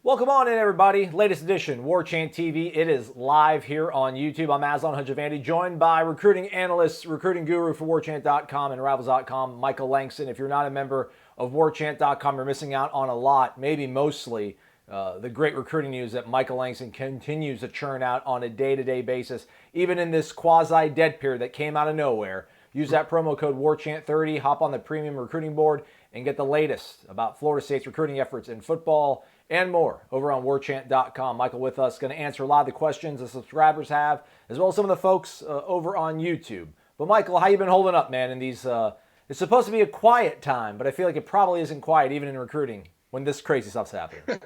Welcome on in, everybody. Latest edition, War Chant TV. It is live here on YouTube. I'm Aslan Hajavandi, joined by recruiting analyst, recruiting guru for warchant.com and rivals.com, Michael Langston. If you're not a member of warchant.com, you're missing out on a lot, maybe mostly the great recruiting news that Michael Langston continues to churn out on a day-to-day basis, even in this quasi-dead period that came out of nowhere. Use that promo code WARCHANT30, hop on the premium recruiting board, and get the latest about Florida State's recruiting efforts in football and more over on warchant.com. Michael with us, going to answer a lot of the questions the subscribers have, as well as some of the folks over on YouTube. But Michael, how you been holding up, man, in these, it's supposed to be a quiet time, but I feel like it probably isn't quiet even in recruiting when this crazy stuff's happening.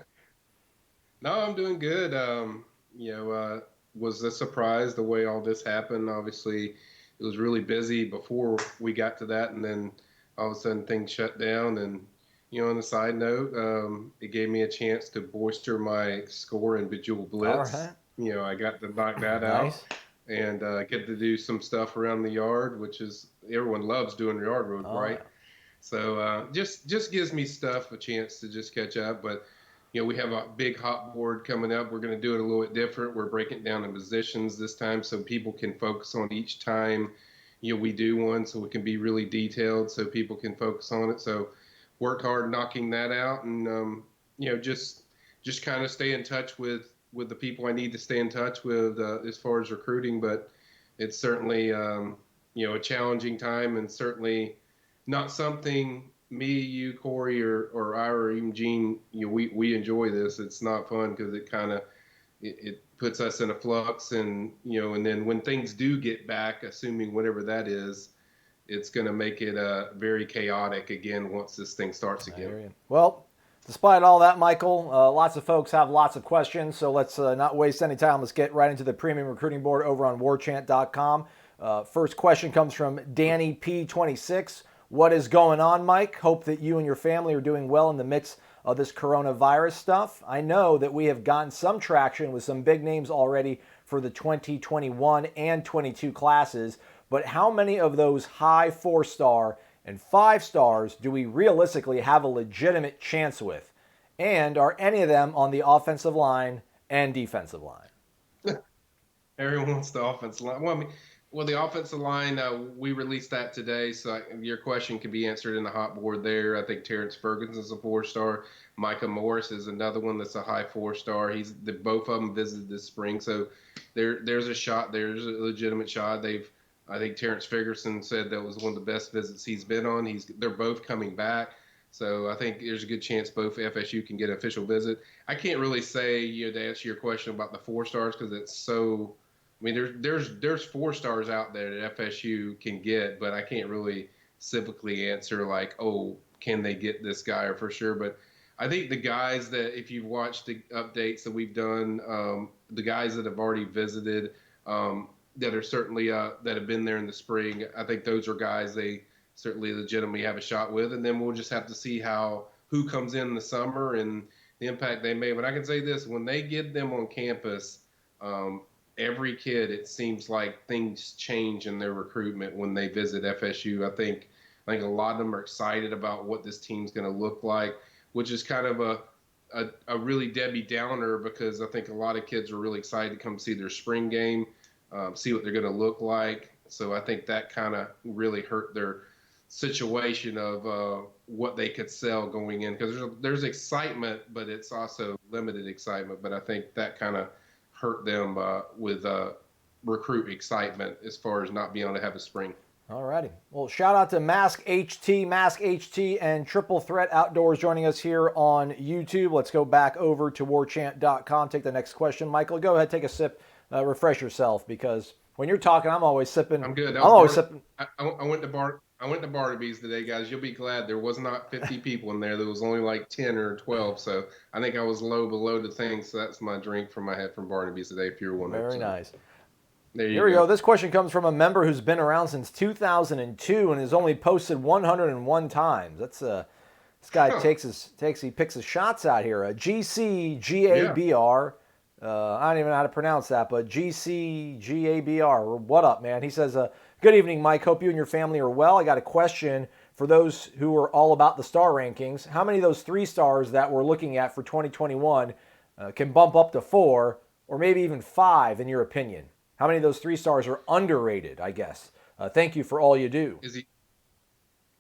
No, I'm doing good. Was a surprise the way all this happened. Obviously, it was really busy before we got to that, and then all of a sudden things shut down. And on a side note, it gave me a chance to bolster my score in Bejeweled All Blitz. right. I got to knock that Nice. out and get to do some stuff around the yard, which is everyone loves doing yard work, Oh, right? yeah. So just gives me a chance to just catch up. But we have a big hot board coming up. We're going to do it a little bit different. We're breaking it down in positions this time so people can focus on each time we do one, so it can be really detailed so people can focus on it. So worked hard knocking that out, and just kind of stay in touch with the people I need to stay in touch with as far as recruiting. But it's certainly a challenging time, and certainly not something me, you, Corey, or I, or even Gene, we enjoy this. It's not fun because it kind of it puts us in a flux, and and then when things do get back, assuming whatever that is, it's going to make it very chaotic again once this thing starts I again. hear you. Well, despite all that, Michael, lots of folks have lots of questions, so let's not waste any time. Let's get right into the premium recruiting board over on warchant.com. First question comes from Danny P26. What is going on, Mike? Hope that you and your family are doing well in the midst of this coronavirus stuff. I know that we have gotten some traction with some big names already for the 2021 and 22 classes, but how many of those high 4-star and 5 stars do we realistically have a legitimate chance with? And are any of them on the offensive line and defensive line? Everyone wants the offensive line. Well, the offensive line, we released that today, so your question can be answered in the hot board there. I think Terrence Ferguson's a 4-star. Micah Morris is another one that's a high 4-star. Both of them visited this spring, so there's a shot. There's a legitimate shot. I think Terrence Ferguson said that was one of the best visits he's been on. They're both coming back. So I think there's a good chance both FSU can get an official visit. I can't really say, to answer your question about the 4-stars because it's so. I mean, there's 4-stars out there that FSU can get, but I can't really specifically answer like, oh, can they get this guy or for sure. But I think the guys that, if you've watched the updates that we've done, the guys that have already visited, that are certainly that have been there in the spring, I think those are guys they certainly legitimately have a shot with. And then we'll just have to see who comes in the summer and the impact they may. But I can say this: when they get them on campus, every kid, it seems like things change in their recruitment when they visit FSU. I think a lot of them are excited about what this team's going to look like, which is kind of a really Debbie Downer because I think a lot of kids are really excited to come see their spring game, see what they're going to look like. So I think that kind of really hurt their situation of what they could sell going in because there's excitement, but it's also limited excitement. But I think that kind of hurt them with recruit excitement as far as not being able to have a spring. All righty. Well, shout out to Mask HT, and Triple Threat Outdoors joining us here on YouTube. Let's go back over to warchant.com. Take the next question. Michael, go ahead, take a sip, refresh yourself, because when you're talking, I'm always sipping. I'm good. I'm always sipping. I went to Barnaby's today, guys. You'll be glad there was not 50 people in there. There was only like 10 or 12. So I think I was low below the thing. So that's my drink from I had from Barnaby's today. If you're wondering. Very nice. There you Here we go. This question comes from a member who's been around since 2002 and has only posted 101 times. That's this guy picks his shots out here. GCGABR. I don't even know how to pronounce that, but GCGABR. What up, man? He says, good evening, Mike. Hope you and your family are well. I got a question for those who are all about the star rankings, how many of those 3 stars that we're looking at for 2021 can bump up to 4 or maybe even 5 in your opinion? How many of those 3 stars are underrated, I guess? Thank you for all you do.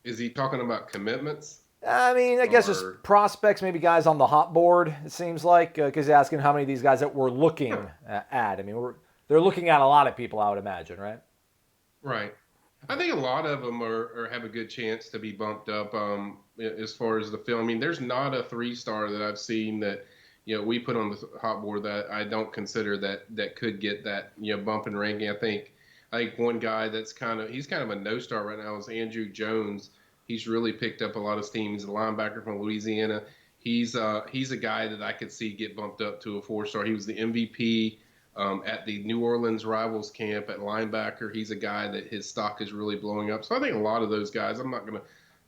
Is he talking about commitments? I mean, I guess just prospects, maybe guys on the hot board, it seems like, because he's asking how many of these guys that we're looking at. I mean, they're looking at a lot of people, I would imagine, right? Right. I think a lot of them have a good chance to be bumped up as far as the film. I mean, there's not a 3-star that I've seen that, we put on the hot board that I don't consider that could get that, bump in ranking. I think one guy he's kind of a no-star right now is Andrew Jones. He's really picked up a lot of steam. He's a linebacker from Louisiana. He's a guy that I could see get bumped up to a 4-star. He was the MVP at the New Orleans Rivals camp at linebacker. He's a guy that his stock is really blowing up. So I think a lot of those guys,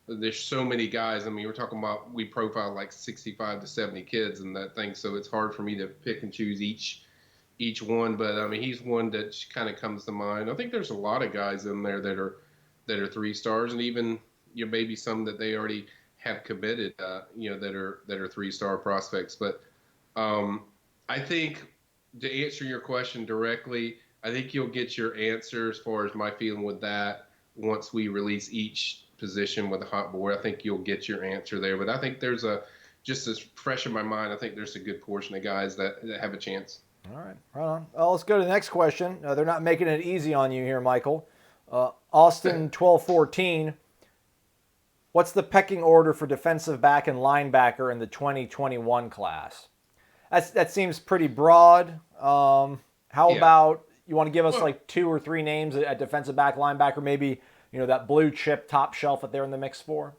there's so many guys. I mean, we're talking about, we profiled like 65 to 70 kids and that thing. So it's hard for me to pick and choose each one. But I mean, he's one that kind of comes to mind. I think there's a lot of guys in there that are 3-stars, and even, maybe some that they already have committed, that are 3-star prospects. But I think, to answer your question directly, I think you'll get your answer as far as my feeling with that once we release each position with the hot board. I think you'll get your answer there. But I think there's just as fresh in my mind, I think there's a good portion of guys that have a chance. All right, right on. Well, let's go to the next question. They're not making it easy on you here, Michael. Austin 1214. What's the pecking order for defensive back and linebacker in the 2021 class? That seems pretty broad. How about you want to give us like 2 or 3 names at defensive back, linebacker, maybe, that blue chip top shelf that they're in the mix for?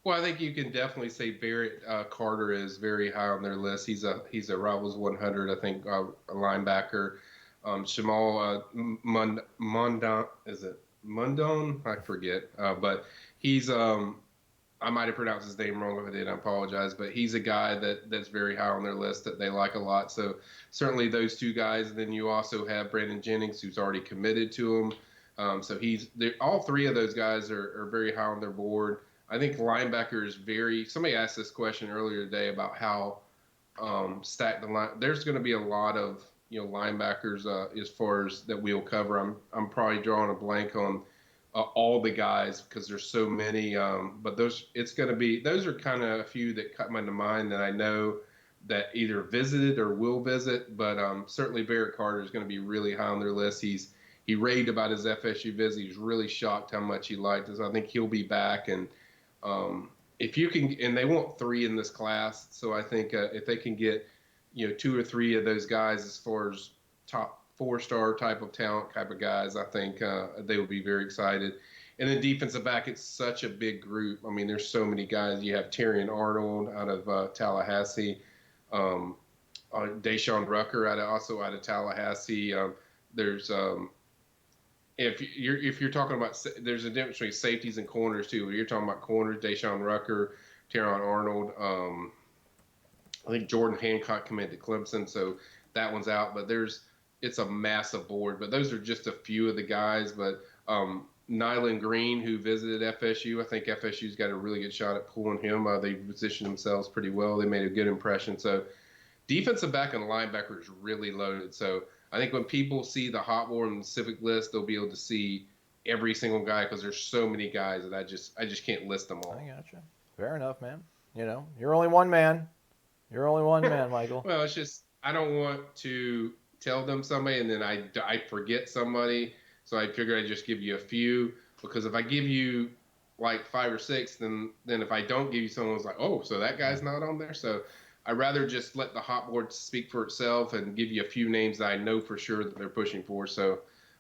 Well, I think you can definitely say Barrett Carter is very high on their list. He's a Rivals 100, I think, a linebacker. Shamal Mondon, is it Mundon? I forget. But he's I might have pronounced his name wrong. If I did, I apologize. But he's a guy that's very high on their list that they like a lot. So certainly those 2 guys. And then you also have Brandon Jennings, who's already committed to him. So all 3 of those guys are very high on their board. I think linebacker is somebody asked this question earlier today about how stacked the line. There's going to be a lot of, linebackers as far as that we'll cover. I'm probably drawing a blank on all the guys because there's so many. But those are kind of a few that come into mind that I know that either visited or will visit. But certainly Barrett Carter is going to be really high on their list. He raved about his FSU visit. He was really shocked how much he liked it. So I think he'll be back. And if you can, and they want 3 in this class. So I think if they can get, 2 or 3 of those guys as far as top 4-star type of talent type of guys, I think they will be very excited. And then defensive back, it's such a big group. I mean, there's so many guys. You have Terry Arnold out of Tallahassee, Deshaun Rucker also out of Tallahassee. There's if you're talking about, there's a difference between safeties and corners too. You're talking about corners, Deshaun Rucker, Teron Arnold. I think Jordan Hancock committed to Clemson, so that one's out. But it's a massive board. But those are just a few of the guys. But Nyland Green, who visited FSU, I think FSU's got a really good shot at pulling him. They positioned themselves pretty well. They made a good impression. So defensive back and linebacker is really loaded. So I think when people see the hot board and the civic list, they'll be able to see every single guy because there's so many guys that I just can't list them all. I gotcha. Fair enough, man. You're only one man. You're only one man, Michael. Well, it's just I don't want to tell them somebody and then I forget somebody. So I figured I'd just give you a few because if I give you like 5 or 6, then if I don't give you someone who's like, oh, so that guy's not on there. So I'd rather just let the hot board speak for itself and give you a few names that I know for sure that they're pushing for. So,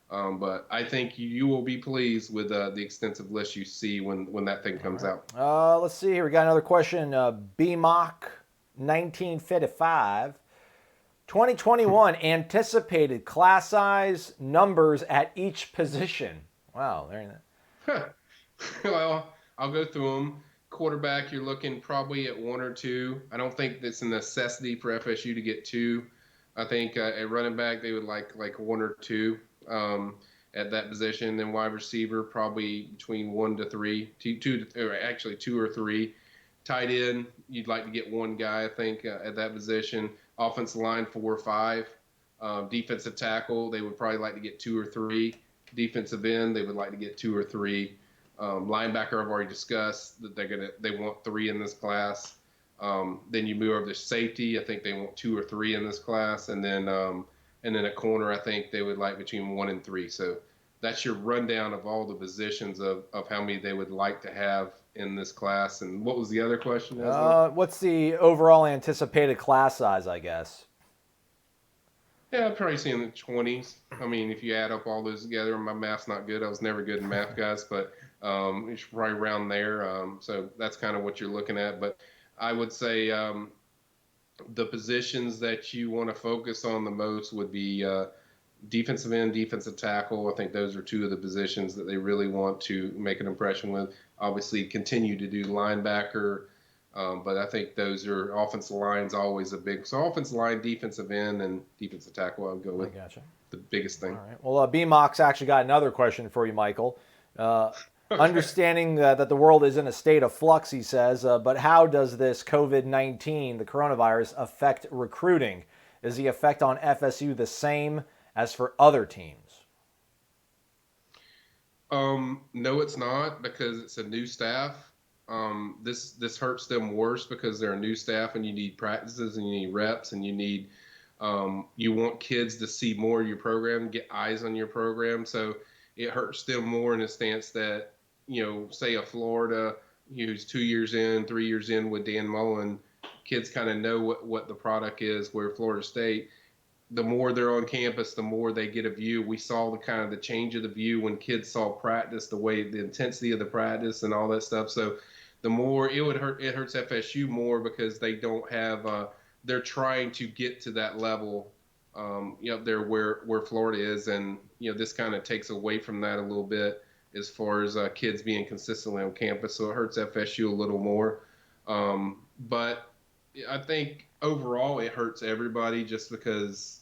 but I think you will be pleased with the extensive list you see when that thing comes out. Let's see here. We got another question. BMOC 1955. 2021 anticipated class size numbers at each position. Wow, very nice. Well, I'll go through them. Quarterback, you're looking probably at 1 or 2. I don't think that's a necessity for FSU to get 2. I think at running back they would like 1 or 2. at that position. Then wide receiver, probably between 1 to 3, or actually 2 or 3. Tight end, you'd like to get one guy, I think, at that position. Offensive line, 4 or 5. Defensive tackle, they would probably like to get 2 or 3. Defensive end, they would like to get 2 or 3. Linebacker, I've already discussed that they want 3 in this class. Then you move over to safety. I think they want 2 or 3 in this class, and then a corner. I think they would like between 1 and 3. So that's your rundown of all the positions of how many they would like to have in this class. And what was the other question? What's the overall anticipated class size, I guess? Yeah, I'd probably see in the 20s. I mean, if you add up all those together, my math's not good. I was never good in math, guys, but it's right around there. So that's kind of what you're looking at. But I would say the positions that you want to focus on the most would be defensive end, defensive tackle. I think those are 2 of the positions that they really want to make an impression with. Obviously, continue to do linebacker, but I think those are offensive line's always a big. So offensive line, defensive end, and defensive tackle, I would go with the biggest thing. All right. Well, BMOX actually got another question for you, Michael. Okay. Understanding that the world is in a state of flux, he says, but how does this COVID-19, the coronavirus, affect recruiting? Is the effect on FSU the same as for other teams? No, it's not, because it's a new staff. This hurts them worse because they're a new staff, and you need practices and you need reps, and you want kids to see more of your program, get eyes on your program. So it hurts them more in the stance that, say a Florida, who's 2 years in, 3 years in with Dan Mullen, kids kind of know what the product is, where Florida State, the more they're on campus, the more they get a view. We saw the change of the view when kids saw practice, the intensity of the practice and all that stuff. So the more it hurts FSU more because they don't have, they're trying to get to that level up there where Florida is. And, this kind of takes away from that a little bit as far as kids being consistently on campus. So it hurts FSU a little more. But I think overall it hurts everybody just because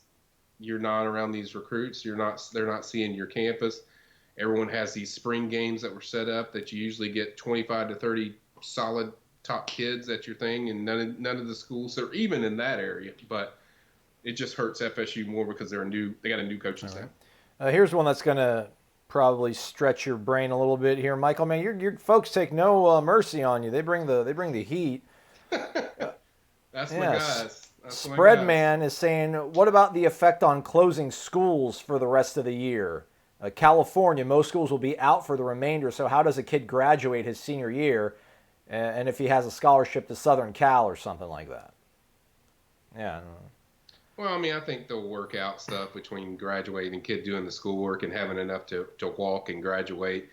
you're not around these recruits. They're not seeing your campus. Everyone has these spring games that were set up that you usually get 25 to 30 solid top kids at your thing, and none of the schools are even in that area. But it just hurts FSU more because they got a new coaching staff. Here's one that's going to probably stretch your brain a little bit here, Michael. Man, your folks take no mercy on you. They bring the heat. That's my guys. Spreadman is saying, what about the effect on closing schools for the rest of the year? California, most schools will be out for the remainder, so how does a kid graduate his senior year, and if he has a scholarship to Southern Cal or something like that? Yeah. Well, I mean, I think they'll work out stuff between graduating and kid doing the schoolwork and having enough to walk and graduate.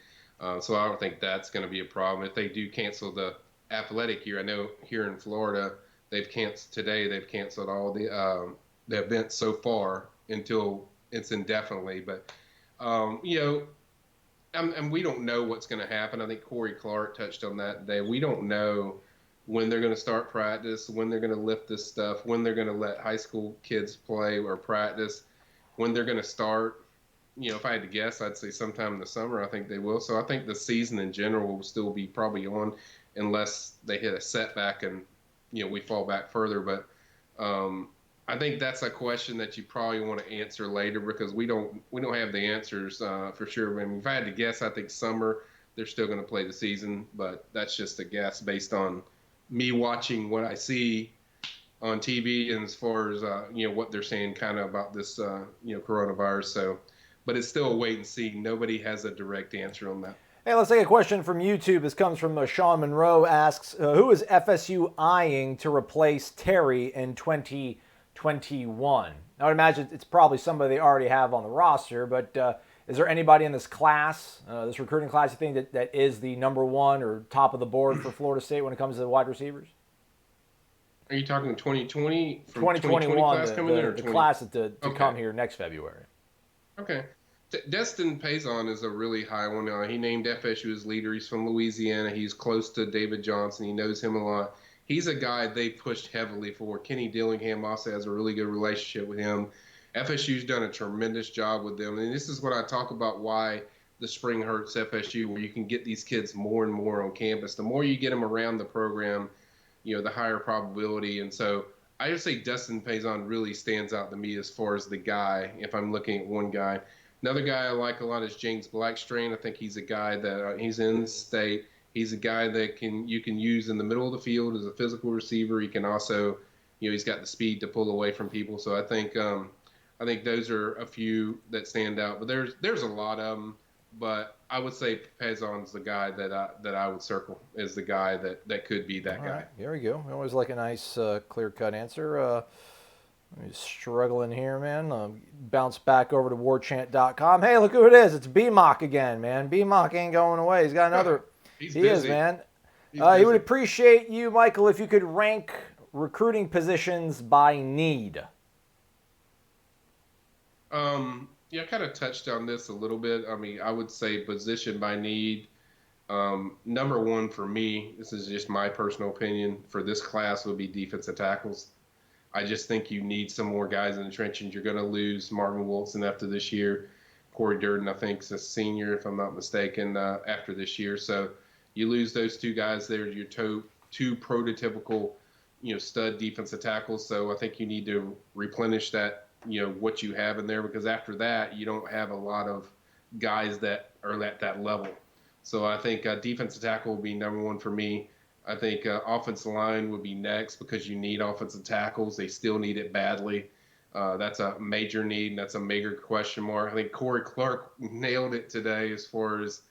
So I don't think that's going to be a problem. If they do cancel the athletic year, I know here in Florida, they've canceled all the events so far until it's indefinitely. But, and we don't know what's going to happen. I think Corey Clark touched on that today. We don't know when they're going to start practice, when they're going to lift this stuff, when they're going to let high school kids play or practice, when they're going to start. If I had to guess, I'd say sometime in the summer. I think they will. So I think the season in general will still be probably on unless they hit a setback and, we fall back further. But I think that's a question that you probably want to answer later because we don't have the answers for sure. I mean, if I had to guess, I think summer they're still going to play the season, but that's just a guess based on me watching what I see on TV and as far as what they're saying kind of about this coronavirus. So, but it's still a wait and see. Nobody has a direct answer on that. Hey, let's take a question from YouTube. This comes from Sean Monroe. Asks, who is FSU eyeing to replace Terry in 2021? I would imagine it's probably somebody they already have on the roster, but is there anybody in this class, this recruiting class, you think that is the number one or top of the board for Florida State when it comes to the wide receivers? Are you talking 2020 from 2021 class coming in, or the class to come here next February? Okay. Destin Payson is a really high one. He named FSU his leader. He's from Louisiana. He's close to David Johnson. He knows him a lot. He's a guy they pushed heavily for. Kenny Dillingham also has a really good relationship with him. FSU's done a tremendous job with them. And this is what I talk about why the spring hurts FSU, where you can get these kids more and more on campus. The more you get them around the program, the higher probability. And so I just say Dustin Payson really stands out to me as far as the guy, if I'm looking at one guy. Another guy I like a lot is James Blackstrain. I think he's a guy that he's in state. He's a guy that you can use in the middle of the field as a physical receiver. He can also, he's got the speed to pull away from people. So I think those are a few that stand out. But there's a lot of them. But I would say Pezon's the guy that I would circle as the guy that could be that guy. Right, here we go. We always like a nice clear-cut answer. I'm struggling here, man. Bounce back over to warchant.com. Hey, look who it is. It's B-Mock again, man. B-Mock ain't going away. He's got another. He busy. Is, man. He would appreciate you, Michael, if you could rank recruiting positions by need. Yeah, I kind of touched on this a little bit. I mean, I would say position by need. Number one for me, this is just my personal opinion, for this class would be defensive tackles. I just think you need some more guys in the trenches. You're going to lose Marvin Wilson after this year. Corey Durden, I think, is a senior, if I'm not mistaken, after this year. So you lose those two guys there, your two prototypical, stud defensive tackles. So I think you need to replenish that, what you have in there, because after that, you don't have a lot of guys that are at that level. So I think defensive tackle will be number one for me. I think offensive line would be next, because you need offensive tackles. They still need it badly. That's a major need, and that's a major question mark. I think Corey Clark nailed it today as far as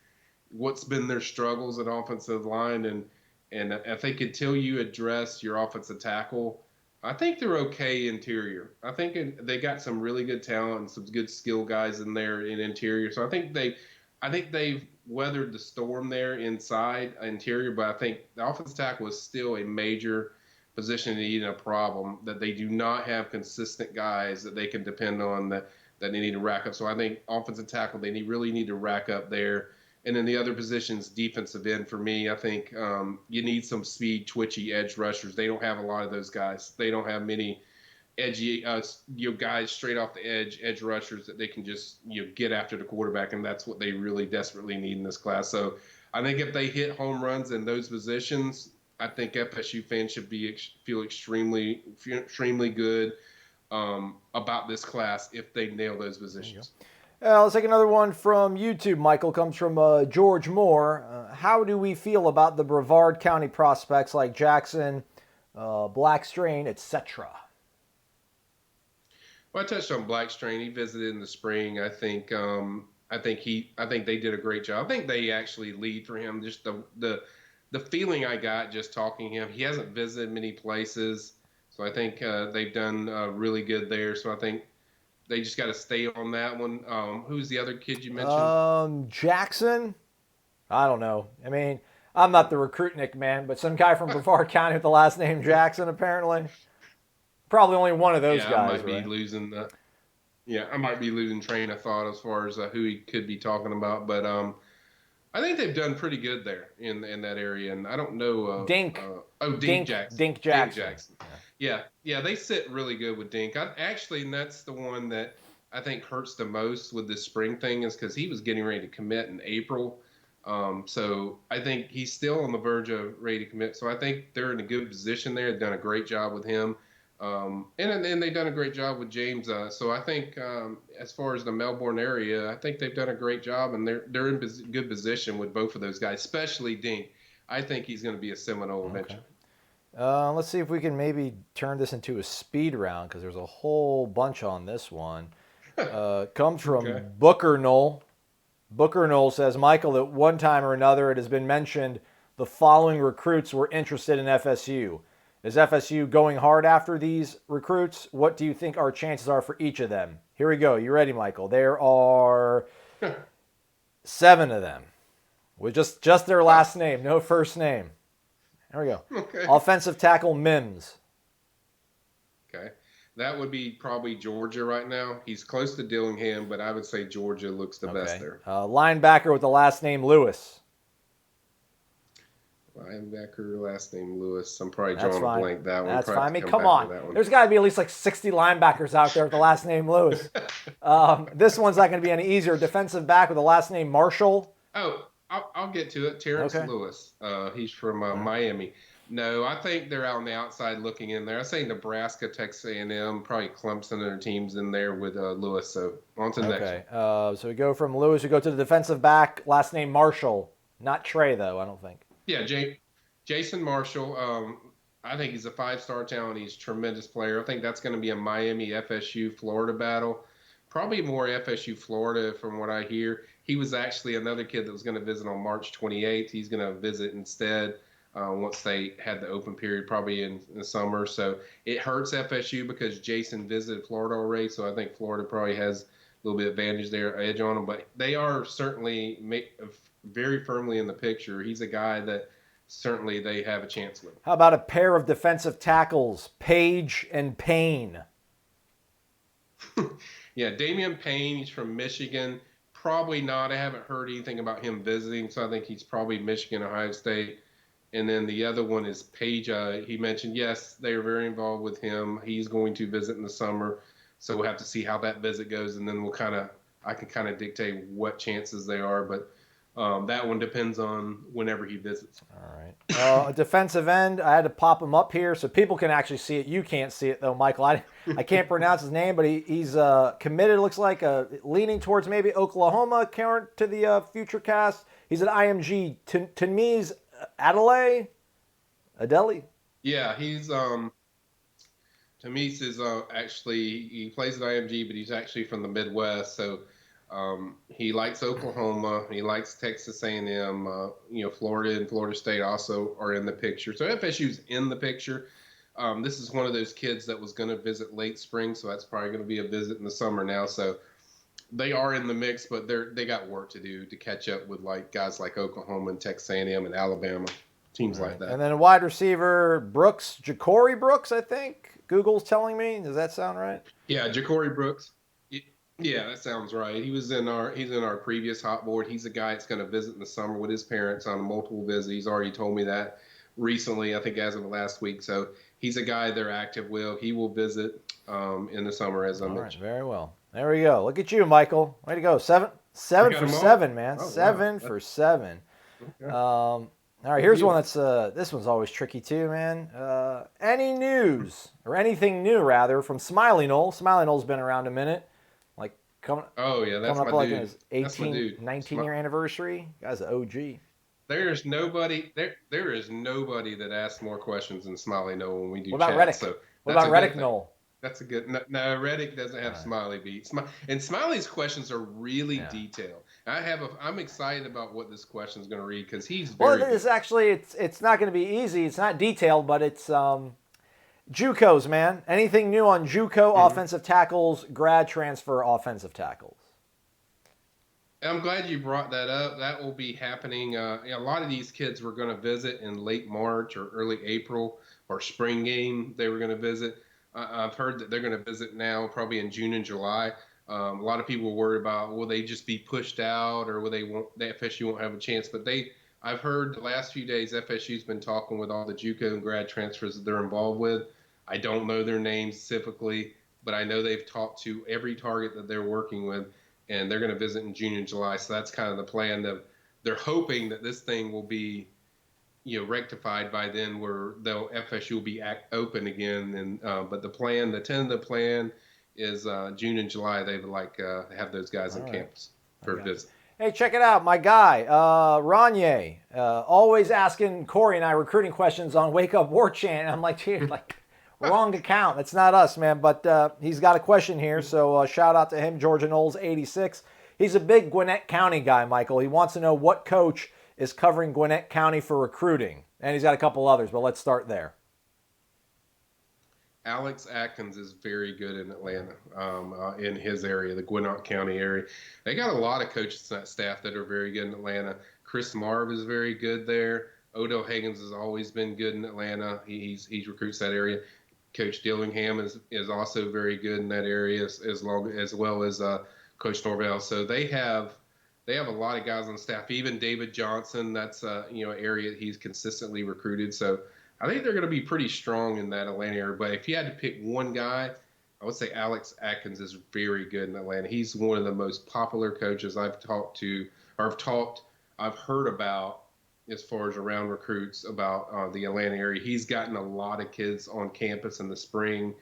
what's been their struggles at offensive line. And I think until you address your offensive tackle, I think they're okay interior. I think they got some really good talent and some good skill guys in there in interior. So I think they've weathered the storm there inside interior, but I think the offensive tackle is still a major position need and a problem, that they do not have consistent guys that they can depend on that they need to rack up. So I think offensive tackle, they really need to rack up there. And then the other positions, defensive end, for me, I think you need some speed, twitchy edge rushers. They don't have a lot of those guys. They don't have many edgy guys straight off the edge rushers that they can just get after the quarterback, and that's what they really desperately need in this class. So I think if they hit home runs in those positions, I think FSU fans should feel extremely good about this class if they nail those positions. Let's take another one from YouTube. Michael, comes from George Moore. How do we feel about the Brevard County prospects like Jackson, Blackstrain, etc.? Well, I touched on Blackstrain. He visited in the spring. I think they did a great job. I think they actually lead for him. Just the feeling I got just talking to him. He hasn't visited many places, so I think they've done really good there. So I think they just got to stay on that one. Who's the other kid you mentioned? Jackson? I don't know. I mean, I'm not the recruitnik, man, but some guy from Brevard County with the last name Jackson, apparently. Probably only one of those guys, I might right? be losing I might be losing train of thought as far as who he could be talking about. But I think they've done pretty good there in that area. And I don't know. Dink Jackson. Dink Jackson. Yeah, they sit really good with Dink. And that's the one that I think hurts the most with this spring thing, is because he was getting ready to commit in April. So I think he's still on the verge of ready to commit. So I think they're in a good position there. They've done a great job with him. And they've done a great job with James. So I think as far as the Melbourne area, I think they've done a great job, and they're in good position with both of those guys, especially Dink. I think he's going to be a Seminole eventually. Let's see if we can maybe turn this into a speed round, because there's a whole bunch on this one. Comes from Booker Knoll. Booker Knoll says, Michael, at one time or another, it has been mentioned the following recruits were interested in FSU. Is FSU going hard after these recruits? What do you think our chances are for each of them? Here we go. You ready, Michael? There are 7 of them with just their last name, no first name. There we go. Okay. Offensive tackle Mims. Okay. That would be probably Georgia right now. He's close to Dillingham, but I would say Georgia looks the best there. Linebacker with the last name Lewis. Linebacker, last name Lewis. I'm probably That's drawing a fine. blank that one. That's Probably fine. I have to mean, come come back on. with that one. There's got to be at least like 60 linebackers out there with the last name Lewis. This one's not going to be any easier. Defensive back with the last name Marshall. Oh, I'll get to it. Terrence Okay. Lewis. He's from Miami. No, I think they're out on the outside looking in there. I say Nebraska, Texas A&M, probably Clemson and their teams in there with Lewis. So on to the next one. Okay. So we go from Lewis. We go to the defensive back. Last name Marshall. Not Trey, though, I don't think. Yeah, Jason Marshall. I think he's a 5-star talent. He's a tremendous player. I think that's going to be a Miami FSU Florida battle. Probably more FSU Florida from what I hear. He was actually another kid that was going to visit on March 28th. He's going to visit instead once they had the open period, probably in the summer. So it hurts FSU because Jason visited Florida already. So I think Florida probably has a little bit of advantage there, edge on them. But they are certainly very firmly in the picture. He's a guy that certainly they have a chance with. How about a pair of defensive tackles, Page and Pain? Yeah, Damian Pain, he's from Michigan. Probably not. I haven't heard anything about him visiting, so I think he's probably Michigan, Ohio State. And then the other one is Page. He mentioned, yes, they are very involved with him. He's going to visit in the summer, so we'll have to see how that visit goes, and then I can kind of dictate what chances they are, but that one depends on whenever he visits. All right. A defensive end, I had to pop him up here so people can actually see it. You can't see it, though, Michael. I can't pronounce his name, but he's committed, looks like, leaning towards maybe Oklahoma, current to the future cast. He's at IMG. Tamiz Adeli? Yeah, he's Tamiz is actually, he plays at IMG, but he's actually from the Midwest, so he likes Oklahoma. He likes Texas A&M. Florida and Florida State also are in the picture. So FSU's in the picture. This is one of those kids that was going to visit late spring, so that's probably going to be a visit in the summer now. So they are in the mix, but they got work to do to catch up with like guys like Oklahoma and Texas A&M and Alabama, teams like that. And then a wide receiver, Ja'Cory Brooks, I think. Google's telling me. Does that sound right? Yeah, Ja'Cory Brooks. Yeah, that sounds right. He's in our previous hot board. He's a guy that's going to visit in the summer with his parents on a multiple visit. He's already told me that recently, I think as of last week. So he's a guy they're active with. He will visit in the summer, as I mentioned. Very well. There we go. Look at you, Michael. Way to go. Seven for 7, man. Oh, 7 for 7. Okay. All right, here's one that's this one's always tricky too, man. Any news or anything new rather from Smiley Knoll? Smiley Knoll's been around a minute. Coming That's up my like dude. in his 19-year anniversary. Guy's an OG. There is nobody that asks more questions than Smiley Knoll when we do What about chat. Reddick? So What about Reddick Knoll? That's a good. No, Reddick doesn't have Smiley beat. And Smiley's questions are really detailed. I'm excited about what this question is going to read because he's very. Well, it's actually it's not going to be easy. It's not detailed, but it's JUCOs, man. Anything new on JUCO offensive tackles, grad transfer offensive tackles? I'm glad you brought that up. That will be happening. A lot of these kids were going to visit in late March or early April or spring game. They were going to visit. I've heard that they're going to visit now, probably in June and July. A lot of people were worried about will they just be pushed out or will the FSU won't have a chance. But I've heard the last few days FSU's been talking with all the JUCO and grad transfers that they're involved with. I don't know their names specifically, but I know they've talked to every target that they're working with, and they're going to visit in June and July. So that's kind of the plan. They're hoping that this thing will be, rectified by then, where FSU will be open again. And but the tentative plan is June and July. They would like have those guys on campus for a visit. Hey, check it out. My guy, Ranye, always asking Corey and I recruiting questions on Wake Up War Chant. I'm like, dude, wrong account. That's not us, man. But he's got a question here, so shout out to him, Georgia Knowles 86. He's a big Gwinnett County guy, Michael. He wants to know what coach is covering Gwinnett County for recruiting. And he's got a couple others, but let's start there. Alex Atkins is very good in Atlanta, in his area, the Gwinnett County area. They got a lot of coaches and staff that are very good in Atlanta. Chris Marv is very good there. Odell Higgins has always been good in Atlanta. He recruits that area. Coach Dillingham is also very good in that area, as well as Coach Norvell. So they have they have a lot of guys on staff. Even David Johnson, that's an area that he's consistently recruited. So I think they're going to be pretty strong in that Atlanta area. But if you had to pick one guy, I would say Alex Atkins is very good in Atlanta. He's one of the most popular coaches I've talked to, or I've heard about as far as around recruits about the Atlanta area. He's gotten a lot of kids on campus in the spring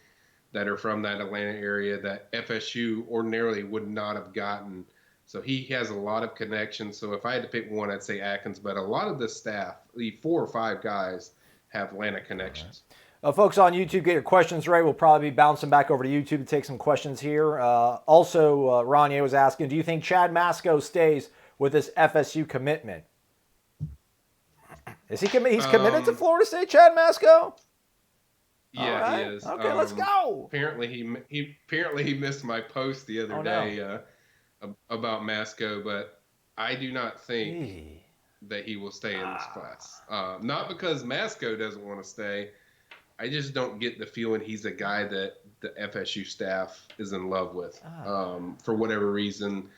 that are from that Atlanta area that FSU ordinarily would not have gotten. So he has a lot of connections. So if I had to pick one, I'd say Atkins. But a lot of the staff, the 4 or 5 guys, have Atlanta connections. Folks on YouTube, get your questions ready. We'll probably be bouncing back over to YouTube to take some questions here. Also, Ronye was asking, do you think Chad Masco stays with this FSU commitment? Is he committed? He's committed to Florida State, Chad Masco? Yeah, right. He is. Okay, let's go. Apparently he missed my post the other day about Masco, but I do not think that he will stay in this class. Not because Masco doesn't want to stay. I just don't get the feeling he's a guy that the FSU staff is in love with for whatever reason.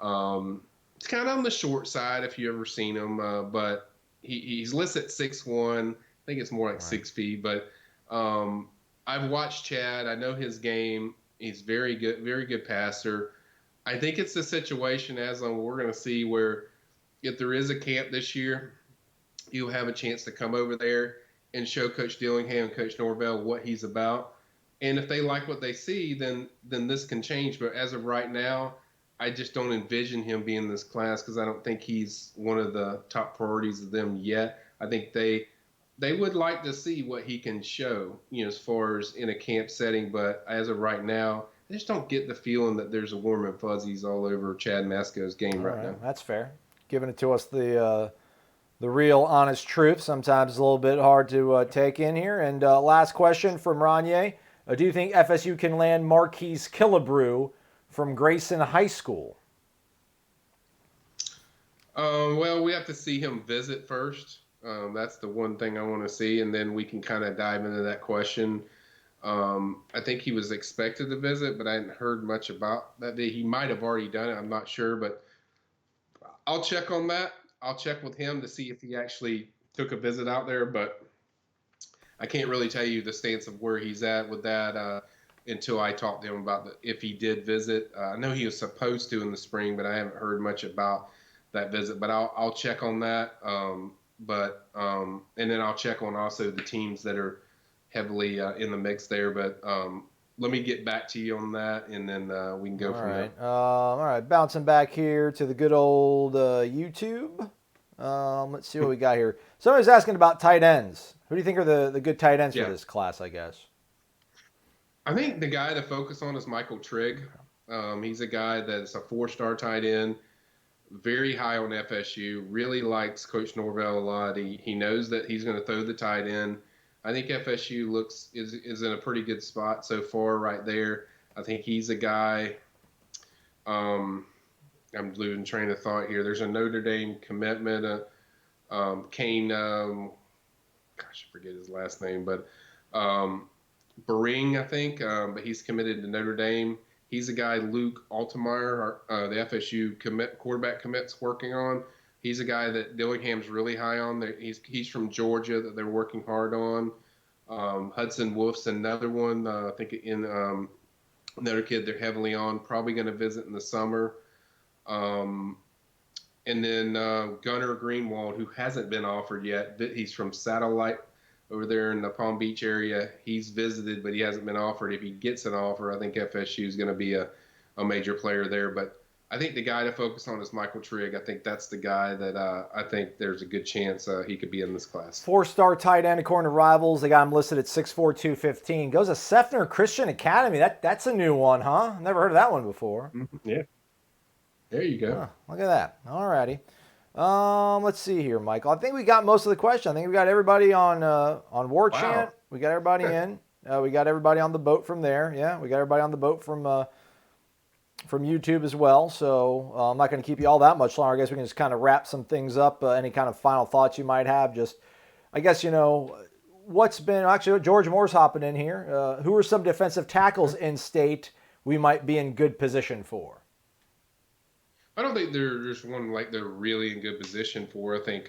It's kind of on the short side if you ever seen him, but he's listed at 6'1". I think it's more like 6 feet, but I've watched Chad. I know his game. He's very good passer. I think it's a situation, we're going to see, where if there is a camp this year, you'll have a chance to come over there and show Coach Dillingham and Coach Norvell what he's about. And if they like what they see, then this can change. But as of right now, I just don't envision him being in this class because I don't think he's one of the top priorities of them yet. I think they would like to see what he can show, as far as in a camp setting. But as of right now, I just don't get the feeling that there's a warm and fuzzies all over Chad Masco's game right now. That's fair. Giving it to us the real, honest truth. Sometimes it's a little bit hard to take in here. And last question from Ronye. Do you think FSU can land Marquis Killebrew from Grayson High School? Well, we have to see him visit first. That's the one thing I want to see, and then we can kind of dive into that question. I think he was expected to visit, but I hadn't heard much about that. He might have already done it. I'm not sure, but I'll check on that. I'll check with him to see if he actually took a visit out there, but I can't really tell you the stance of where he's at with that until I talk to him about if he did visit. I know he was supposed to in the spring, but I haven't heard much about that visit. But I'll check on that. And then I'll check on also the teams that are heavily in the mix there. But let me get back to you on that, and then we can go from there. All right, bouncing back here to the good old YouTube. Let's see what we got here. Somebody's asking about tight ends. Who do you think are the good tight ends for this class, I guess? I think the guy to focus on is Michael Trigg. He's a guy that's a 4-star tight end, very high on FSU, really likes Coach Norvell a lot. He knows that he's going to throw the tight end. I think FSU is in a pretty good spot so far right there. I think he's a guy I'm losing train of thought here. There's a Notre Dame commitment, Kane, I forget his last name, but Bering, I think, but he's committed to Notre Dame. He's a guy Luke Altemeyer, the FSU quarterback commit's working on. He's a guy that Dillingham's really high on. He's from Georgia that they're working hard on. Hudson Wolf's another one. I think another kid they're heavily on. Probably going to visit in the summer. And then Gunnar Greenwald, who hasn't been offered yet. He's from Satellite over there in the Palm Beach area. He's visited, but he hasn't been offered. If he gets an offer, I think FSU is going to be a major player there. But I think the guy to focus on is Michael Trigg. I think that's the guy that I think there's a good chance he could be in this class. 4-star tight end according to Rivals. They got him listed at 6'4", 215. Goes to Sefner Christian Academy. That's a new one, huh? Never heard of that one before. Yeah. There you go. Look at that. All righty. Let's see here, Michael. I think we got most of the questions. I think we got everybody on War Chant. We got everybody in. We got everybody on the boat from there. Yeah, we got everybody on the boat from YouTube as well. So I'm not going to keep you all that much longer. I guess we can just kind of wrap some things up. Any kind of final thoughts you might have? Just, I guess, what's been, actually, George Moore's hopping in here. Who are some defensive tackles in state we might be in good position for? I don't think there's one like they're really in good position for. I think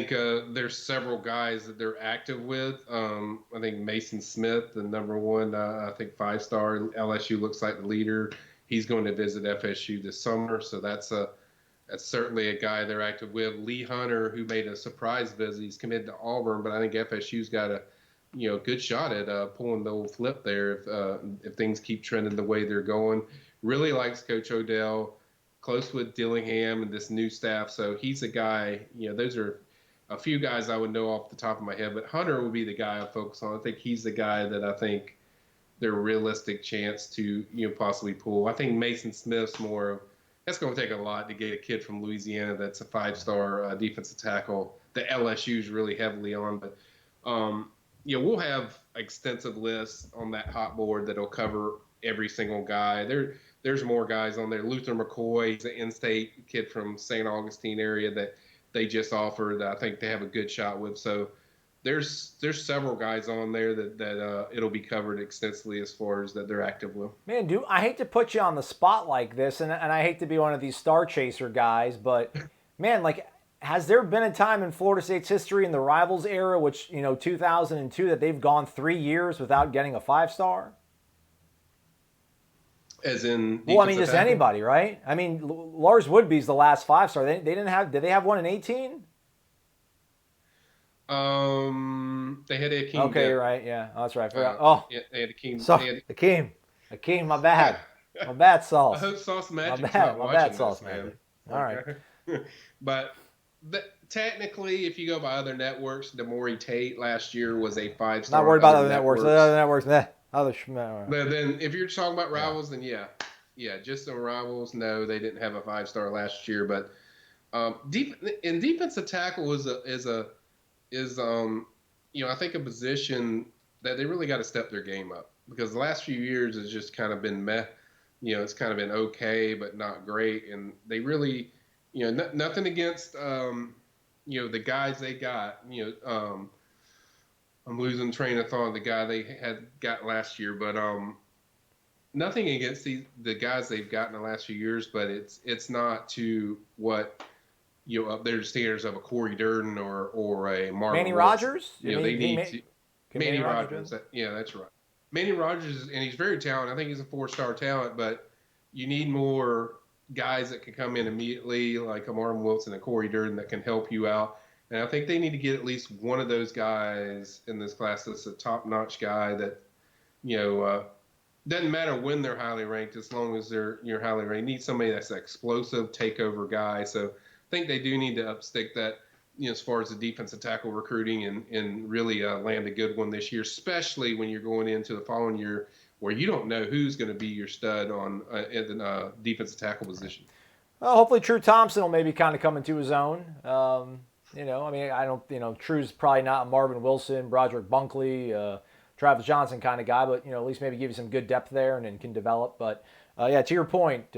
there's several guys that they're active with. I think Mason Smith, the number one, I think 5-star LSU looks like the leader. He's going to visit FSU this summer, so that's certainly a guy they're active with. Lee Hunter, who made a surprise visit, he's committed to Auburn, but I think FSU's got a good shot at pulling the old flip there if things keep trending the way they're going. Really likes Coach Odell, close with Dillingham and this new staff. So he's a guy. Those are a few guys I would know off the top of my head, but Hunter would be the guy I focus on. I think he's the guy that I think their realistic chance to possibly pull. I think Mason Smith's more of that's going to take a lot to get a kid from Louisiana that's a 5-star defensive tackle that LSU's really heavily on. But we'll have extensive lists on that hot board that'll cover every single guy. There's more guys on there. Luther McCoy, he's an in-state kid from St. Augustine area that they just offered. I think they have a good shot with. So there's several guys on there that it'll be covered extensively as far as that they're active with. Man, I hate to put you on the spot like this, and I hate to be one of these star chaser guys, but man, like, has there been a time in Florida State's history in the Rivals era, which 2002, that they've gone 3 years without getting a 5-star? As in, well, I mean, just anybody, right? I mean, Lars Woodby's the last 5-star. They didn't have. Did they have one in 18? They had Akeem. Okay, you're right. Yeah, that's right. Yeah, they had Akeem. Sorry, Akeem, my bad. My bad, Sauce. I hope Sauce Magic's my not bad, watching Sauce this, man. Magic. All right. But technically, if you go by other networks, Demore Tate last year was a 5-star. Not worried about other networks. Other networks, But then, if you're talking about Rivals, then yeah, just some Rivals. No, they didn't have a 5-star last year. But defensive tackle is I think a position that they really got to step their game up, because the last few years has just kind of been meh. It's kind of been okay, but not great. And they really, nothing against, the guys they got. I'm losing train of thought. The guy they had got last year, but nothing against the guys they've gotten the last few years. But it's not to what up their standards of a Corey Durden or a Marvin Manny Wilson. Rogers. They need to. Manny Rogers. That's right. Manny Rogers, and he's very talented. I think he's a 4-star talent, but you need more guys that can come in immediately, like a Marvin Wilson and Corey Durden, that can help you out. And I think they need to get at least one of those guys in this class that's a top-notch guy that, doesn't matter when they're highly ranked, as long as you're highly ranked. You need somebody that's an explosive takeover guy. So I think they do need to upstick that, as far as the defensive tackle recruiting and really land a good one this year, especially when you're going into the following year where you don't know who's going to be your stud on in the defensive tackle position. Well, hopefully True Thompson will maybe kind of come into his own. I don't, True's probably not a Marvin Wilson, Broderick Bunkley, Travis Johnson kind of guy, but, at least maybe give you some good depth there and can develop. But, to your point,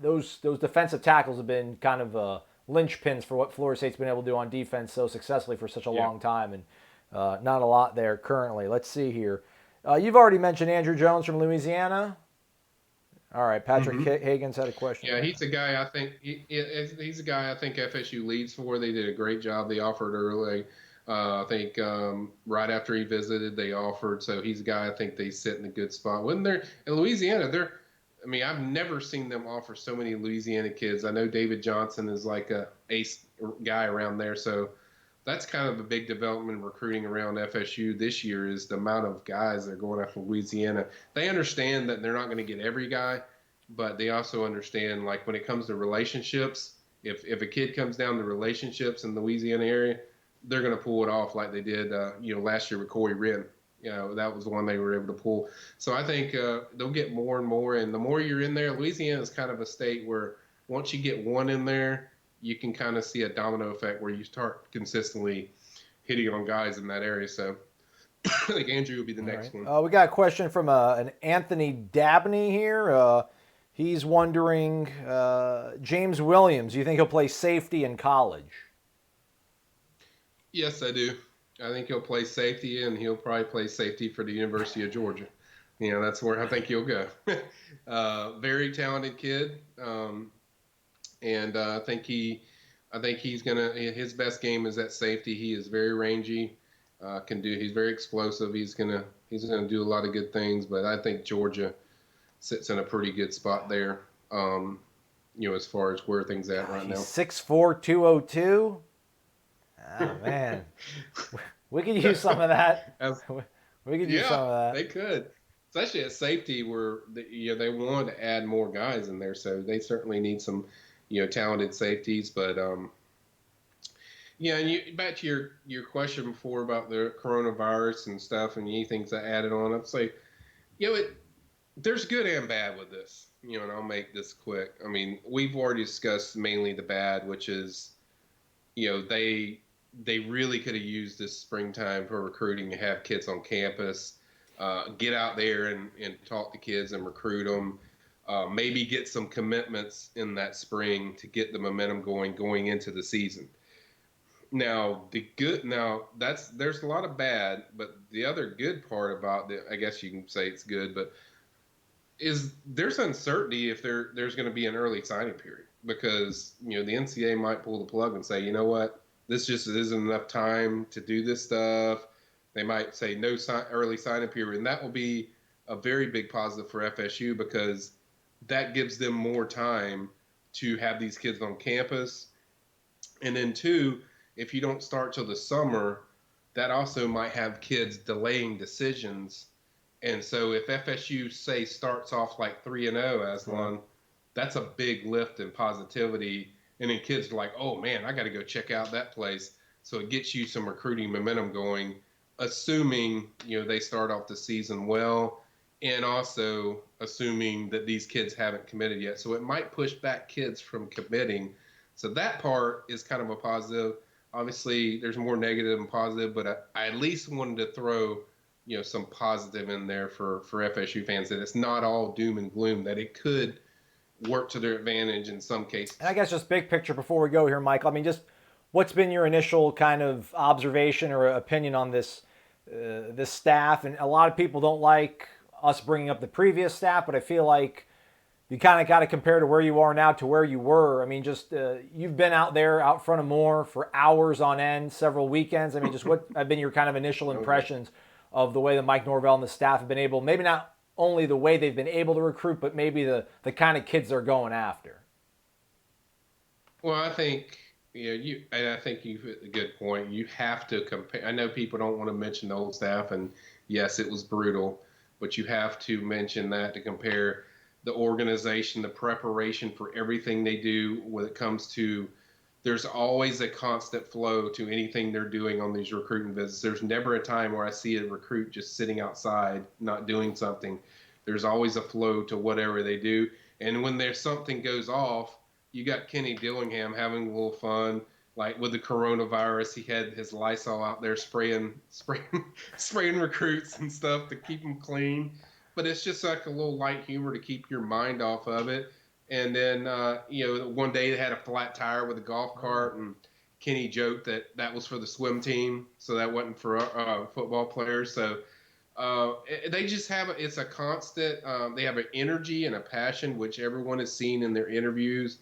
those defensive tackles have been kind of linchpins for what Florida State's been able to do on defense so successfully for such a long time, and not a lot there currently. Let's see here. You've already mentioned Andrew Jones from Louisiana. All right, Patrick Higgins had a question. Yeah, he's a guy I think he's a guy I think FSU leads for. They did a great job. They offered early. I think right after he visited, they offered. So he's a guy I think they sit in a good spot. When they're in Louisiana, I've never seen them offer so many Louisiana kids. I know David Johnson is like a ace guy around there, so that's kind of a big development in recruiting around FSU this year, is the amount of guys that are going out from Louisiana. They understand that they're not going to get every guy, but they also understand, like, when it comes to relationships, if a kid comes down to relationships in the Louisiana area, they're going to pull it off like they did last year with Corey Wren. That was the one they were able to pull. So I think they'll get more and more. And the more you're in there, Louisiana is kind of a state where once you get one in there, you can kind of see a domino effect where you start consistently hitting on guys in that area. So I think Andrew will be the next one. We got a question from an Anthony Dabney here. He's wondering, James Williams, do you think he'll play safety in college? Yes, I do. I think he'll play safety, and he'll probably play safety for the University of Georgia. That's where I think he'll go. Very talented kid, and I think he's gonna. His best game is at safety. He is very rangy. He's very explosive. He's gonna do a lot of good things. But I think Georgia sits in a pretty good spot there. As far as where things at right now. 6'4", 202. Oh man, we could use some of that. We could use some of that. They could, especially at safety where they wanted to add more guys in there, so they certainly need some talented safeties. But and back to your question before about the coronavirus and stuff and anything that added on. I'd say, there's good and bad with this. And I'll make this quick. I mean, we've already discussed mainly the bad, which is, they really could have used this springtime for recruiting to have kids on campus, get out there and talk to kids and recruit them, maybe get some commitments in that spring to get the momentum going into the season. Now, there's a lot of bad, but the other good part about I guess you can say it's good, but there's uncertainty if there's going to be an early signing period because, the NCAA might pull the plug and say, you know what, this just isn't enough time to do this stuff. They might say no early signing period, and that will be a very big positive for FSU because that gives them more time to have these kids on campus. And then two, if you don't start till the summer, that also might have kids delaying decisions. And so if FSU, say, starts off like 3-0, Aslan, that's a big lift in positivity. And then kids are like, oh, man, I got to go check out that place. So it gets you some recruiting momentum going, assuming, they start off the season well, and also assuming that these kids haven't committed yet. So it might push back kids from committing. So that part is kind of a positive. Obviously, there's more negative than positive, but I at least wanted to throw some positive in there for FSU fans, that it's not all doom and gloom, that it could work to their advantage in some cases. And I guess just big picture before we go here, Michael, I mean, just what's been your initial kind of observation or opinion on this staff? And a lot of people don't like us bringing up the previous staff, but I feel like you kind of got to compare to where you are now to where you were. I mean, just you've been out there out front of Moore for hours on end, several weekends. I mean, just what have been your kind of initial impressions of the way that Mike Norvell and the staff have been able, maybe not only the way they've been able to recruit, but maybe the kind of kids they're going after? Well, I think I think you've hit a good point. You have to compare. I know people don't want to mention the old staff, and yes, it was brutal, but you have to mention that to compare the organization, the preparation for everything they do when it comes to. There's always a constant flow to anything they're doing on these recruiting visits. There's never a time where I see a recruit just sitting outside, not doing something. There's always a flow to whatever they do. And when there's something goes off, you got Kenny Dillingham having a little fun. Like with the coronavirus, he had his Lysol out there spraying recruits and stuff to keep them clean. But it's just like a little light humor to keep your mind off of it. And then, one day they had a flat tire with a golf cart, and Kenny joked that was for the swim team, so that wasn't for football players. So they just it's a constant, they have an energy and a passion, which everyone has seen in their interviews,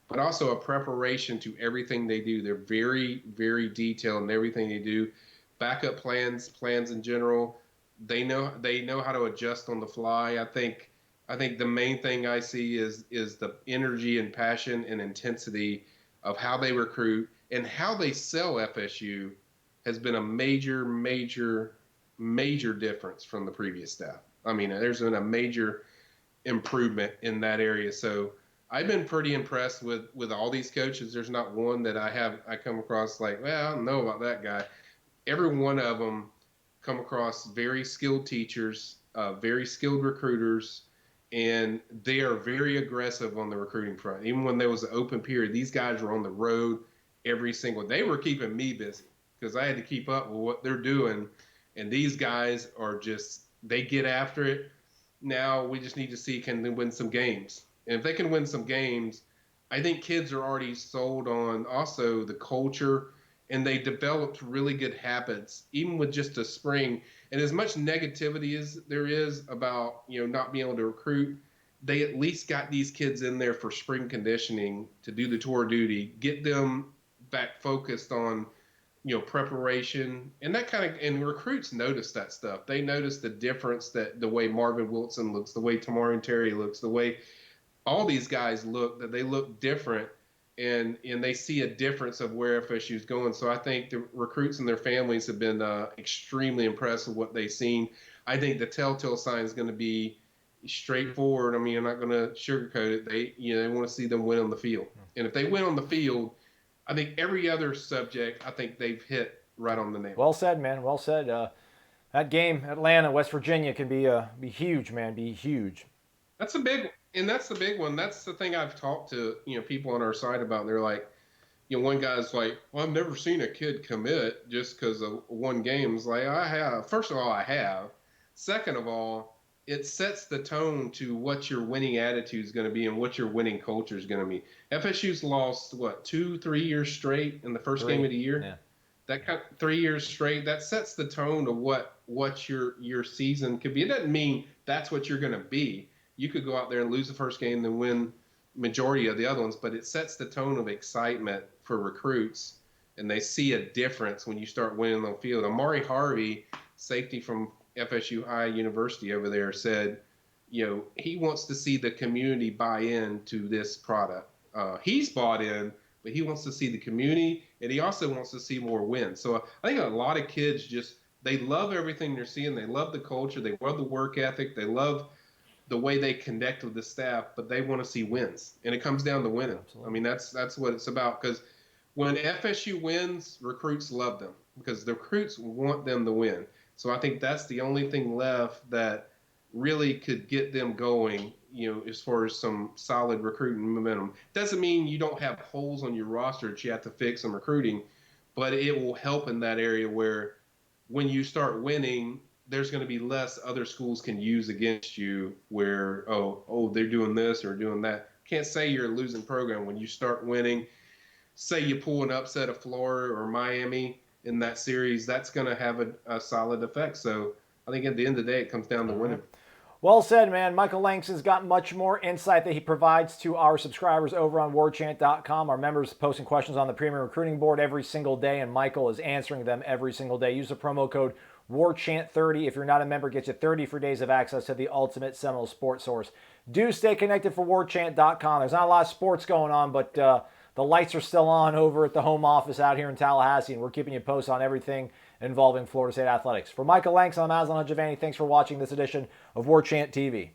but also a preparation to everything they do. They're very, very detailed in everything they do. Backup plans in general, they know how to adjust on the fly. I think the main thing I see is the energy and passion and intensity of how they recruit and how they sell FSU has been a major, major, major difference from the previous staff. I mean, there's been a major improvement in that area. So I've been pretty impressed with all these coaches. There's not one that I come across like, well, I don't know about that guy. Every one of them come across very skilled teachers, very skilled recruiters, and they are very aggressive on the recruiting front. Even when there was an open period, these guys were on the road every single. They were keeping me busy because I had to keep up with what they're doing. And these guys are they get after it. Now we just need to see, can they win some games? And if they can win some games, I think kids are already sold on also the culture, and they developed really good habits, even with just a spring. And as much negativity as there is about, not being able to recruit, they at least got these kids in there for spring conditioning to do the tour duty, get them back focused on, preparation, and that and recruits notice that stuff. They notice the difference, that the way Marvin Wilson looks, the way Tamarian Terry looks, the way all these guys look, that they look different, and they see a difference of where FSU is going. So I think the recruits and their families have been extremely impressed with what they've seen. I think the telltale sign is going to be straightforward. I mean, I'm not going to sugarcoat it. They want to see them win on the field, and if they win on the field, I think every other subject, I think they've hit right on the nail. Well said, man. Well said. That game, Atlanta, West Virginia, can be huge, man. Be huge. That's the big one. That's the thing I've talked to people on our side about. And they're like, one guy's like, well, I've never seen a kid commit just because of one game. It's like, I have. First of all, I have. Second of all, it sets the tone to what your winning attitude is going to be and what your winning culture is going to be. FSU's lost, 2-3 years straight in the first game of the year? Yeah. That 3 years straight, that sets the tone to what your season could be. It doesn't mean that's what you're going to be. You could go out there and lose the first game and win majority of the other ones, but it sets the tone of excitement for recruits, and they see a difference when you start winning on the field. Amari Harvey, safety from FSU High University over there, said, he wants to see the community buy in to this product. He's bought in, but he wants to see the community, and he also wants to see more wins. So I think a lot of kids they love everything they're seeing. They love the culture. They love the work ethic. They love the way they connect with the staff, but they want to see wins, and it comes down to winning. Absolutely. I mean, that's what it's about, because when FSU wins, recruits love them because the recruits want them to win. So I think that's the only thing left that really could get them going, as far as some solid recruiting momentum. Doesn't mean you don't have holes on your roster that you have to fix in recruiting, but it will help in that area where when you start winning, there's going to be less other schools can use against you where, they're doing this or doing that. Can't say you're a losing program when you start winning. Say you pull an upset of Florida or Miami in that series, that's going to have a solid effect. So I think at the end of the day, it comes down to winning. Well said, man. Michael Langston's got much more insight that he provides to our subscribers over on warchant.com. Our members posting questions on the Premier Recruiting Board every single day, and Michael is answering them every single day. Use the promo code WARCHANT30. If you're not a member, get you 30 free days of access to the ultimate Seminole sports source. Do stay connected for warchant.com. There's not a lot of sports going on, but the lights are still on over at the home office out here in Tallahassee, and we're keeping you posted on everything involving Florida State athletics. For Michael Langston, I'm Aslan Hajavani. Thanks for watching this edition of War Chant TV.